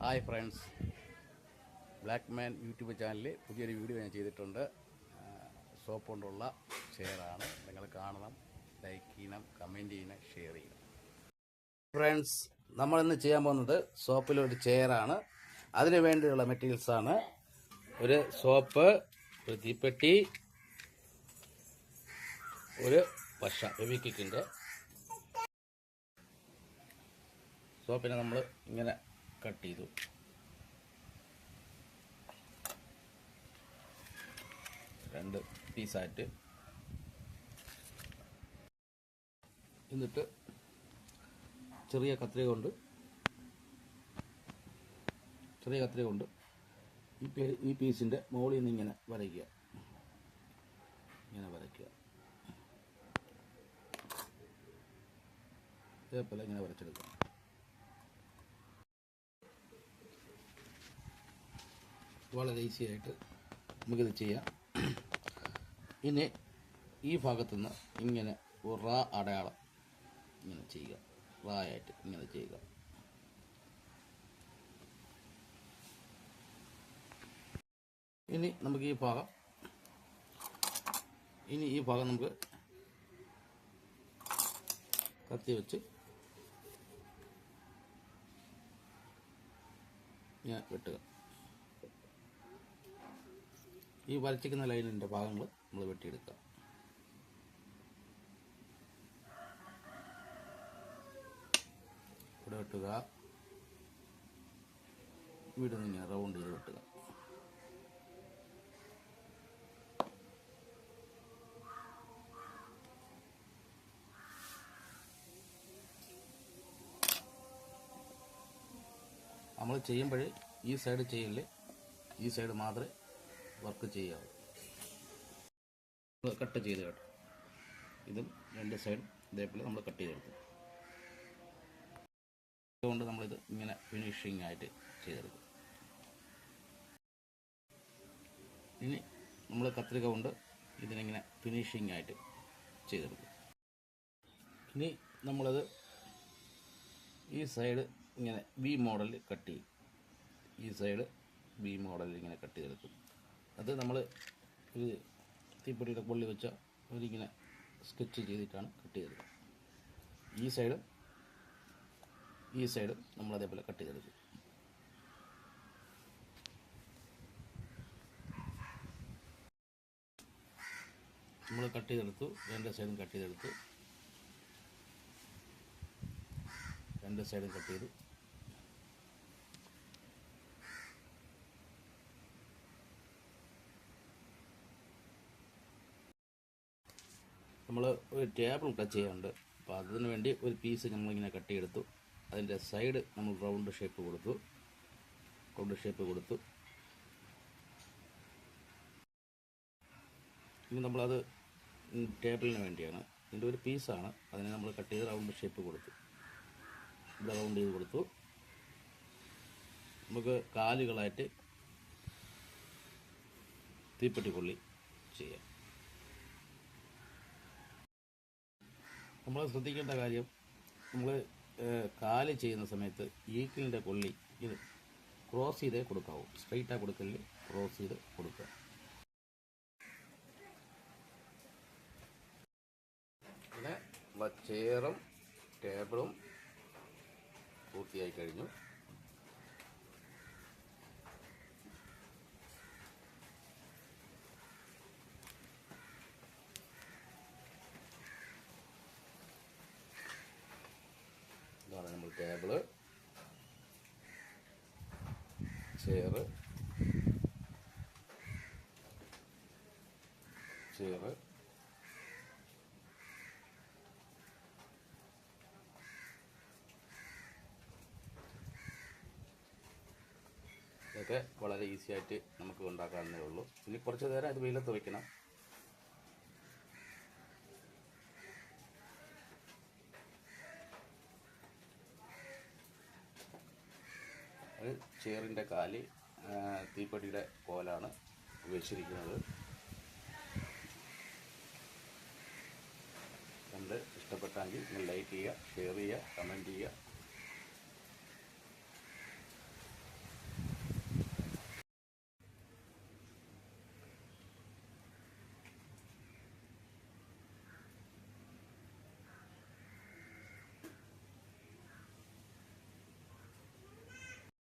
Hi friends, black man YouTube ചാനലിൽ പുതിയൊരു video ഞാൻ ചെയ്തിട്ടുണ്ട്. സോപ്പ് കൊണ്ടുള്ള ചെയറാണ്. നിങ്ങൾ കാണണം, ലൈക്ക് ചെയ്യണം, കമൻറ്റ് ചെയ്യണം, ഷെയർ ചെയ്യണം. ഫ്രണ്ട്സ്, നമ്മളിന്ന് ചെയ്യാൻ പോകുന്നത് സോപ്പിലൊരു ചെയറാണ്. അതിന് വേണ്ടിയുള്ള മെറ്റീരിയൽസാണ് ഒരു സോപ്പ്, ഒരു തീപ്പെട്ടി, ഒരു പശ ഫെവിക്വിക്കിൻ്റെ. സോപ്പിനെ നമ്മൾ ഇങ്ങനെ കട്ട് ചെയ്തു. രണ്ട് പീസായിട്ട്. എന്നിട്ട് ചെറിയ കത്രിക കൊണ്ട് ഈ പീസിൻ്റെ മുകളിൽ നിന്ന് ഇങ്ങനെ വരയ്ക്കുക. ഇതേപോലെ ഇങ്ങനെ വരച്ചെടുക്കുക. വളരെ ഈസി ആയിട്ട് നമുക്കിത് ചെയ്യാം. ഇനി ഈ ഭാഗത്തുനിന്ന് ഇങ്ങനെ ഒരു റാ അടയാളം ഇങ്ങനെ ചെയ്യുക. റാ ആയിട്ട് ഇങ്ങനെ ചെയ്യുക. ഇനി നമുക്ക് ഈ ഭാഗം നമുക്ക് കത്തി വെച്ച് ഇങ്ങനെ വെട്ടുക. ഈ വരച്ചിരിക്കുന്ന ലൈനിൻ്റെ ഭാഗങ്ങൾ നമ്മൾ വെട്ടിയെടുക്കുക. ഇവിടെ വെട്ടുക. വീണ്ടും ഇങ്ങനെ റൗണ്ട് ചെയ്ത് വെട്ടുക. നമ്മൾ ചെയ്യുമ്പോൾ ഈ സൈഡ് ചെയ്യില്ലേ, ഈ സൈഡ് മാത്രമേ വർക്ക് ചെയ്യാവൂ. കട്ട് ചെയ്ത് കേട്ടോ. ഇതും രണ്ട് സൈഡും ഇതേപോലെ നമ്മൾ കട്ട് ചെയ്തെടുക്കും. അതുകൊണ്ട് നമ്മളിത് ഇങ്ങനെ ഫിനിഷിംഗ് ആയിട്ട് ചെയ്തെടുക്കും. ഇനി നമ്മൾ കത്രിക കൊണ്ട് ഇതിനിങ്ങനെ ഫിനിഷിംഗ് ആയിട്ട് ചെയ്തെടുക്കും. ഇനി നമ്മളത് ഈ സൈഡ് ഇങ്ങനെ വി മോഡലിൽ കട്ട് ചെയ്യും. ഈ സൈഡ് വി മോഡലിൽ ഇങ്ങനെ കട്ട് ചെയ്തെടുക്കും. അത് നമ്മൾ ഒരു തീപ്പെട്ടിയുടെ പൊള്ളി വെച്ച ഒരിങ്ങനെ സ്കെച്ച് ചെയ്തിട്ടാണ് കട്ട് ചെയ്തെടുക്കുക. ഈ സൈഡും നമ്മൾ അതേപോലെ കട്ട് ചെയ്തെടുക്കും. നമ്മൾ കട്ട് ചെയ്തെടുത്തു. രണ്ട് സൈഡും കട്ട് ചെയ്തെടുത്തു. രണ്ട് സൈഡും കട്ട് ചെയ്തു. നമ്മൾ ഒരു ടേബിൾ ടച്ച് ചെയ്യാനുണ്ട്. അപ്പോൾ അതിന് വേണ്ടി ഒരു പീസ് നമ്മളിങ്ങനെ കട്ട് ചെയ്തെടുത്തു. അതിൻ്റെ സൈഡ് നമ്മൾ റൗണ്ട് ഷേപ്പ് കൊടുത്തു. ഇനി നമ്മളത് ടേബിളിന് വേണ്ടിയാണ്. ഇതിൻ്റെ ഒരു പീസാണ്. അതിനെ നമ്മൾ കട്ട് ചെയ്ത് റൗണ്ട് ഷേപ്പ് കൊടുത്തു. ഇവിടെ റൗണ്ട് ചെയ്ത് കൊടുത്തു. നമുക്ക് കാലുകളായിട്ട് തീപ്പെട്ടി കൊള്ളി ചെയ്യാം. നമ്മൾ ശ്രദ്ധിക്കേണ്ട കാര്യം, നമ്മൾ കാല് ചെയ്യുന്ന സമയത്ത് ഈക്കിളിൻ്റെ കൊള്ളി ഇത് ക്രോസ് ചെയ്തേ കൊടുക്കാവൂ. സ്ട്രെയിറ്റായി കൊടുക്കല്, ക്രോസ് ചെയ്ത് കൊടുക്കുക. പിന്നെ ചെയറും ടേബിളും പൂർത്തിയായി കഴിഞ്ഞു. ഇതാണ് നമ്മൾ ടേബിള്, ചെയറ് ഇതൊക്കെ വളരെ ഈസി ആയിട്ട് നമുക്ക് ഉണ്ടാക്കാവുന്നേ ഉള്ളൂ. ഇനി കുറച്ച് നേരം അത് വെയിലത്ത് വയ്ക്കണം. അത് ചെയറിൻ്റെ കാല് തീപ്പെട്ടിയുടെ കോലാണ് വെച്ചിരിക്കുന്നത്. കണ്ട് ഇഷ്ടപ്പെട്ടെങ്കിൽ നിങ്ങൾ ലൈക്ക് ചെയ്യുക, ഷെയർ ചെയ്യുക, കമൻറ്റ് ചെയ്യുക.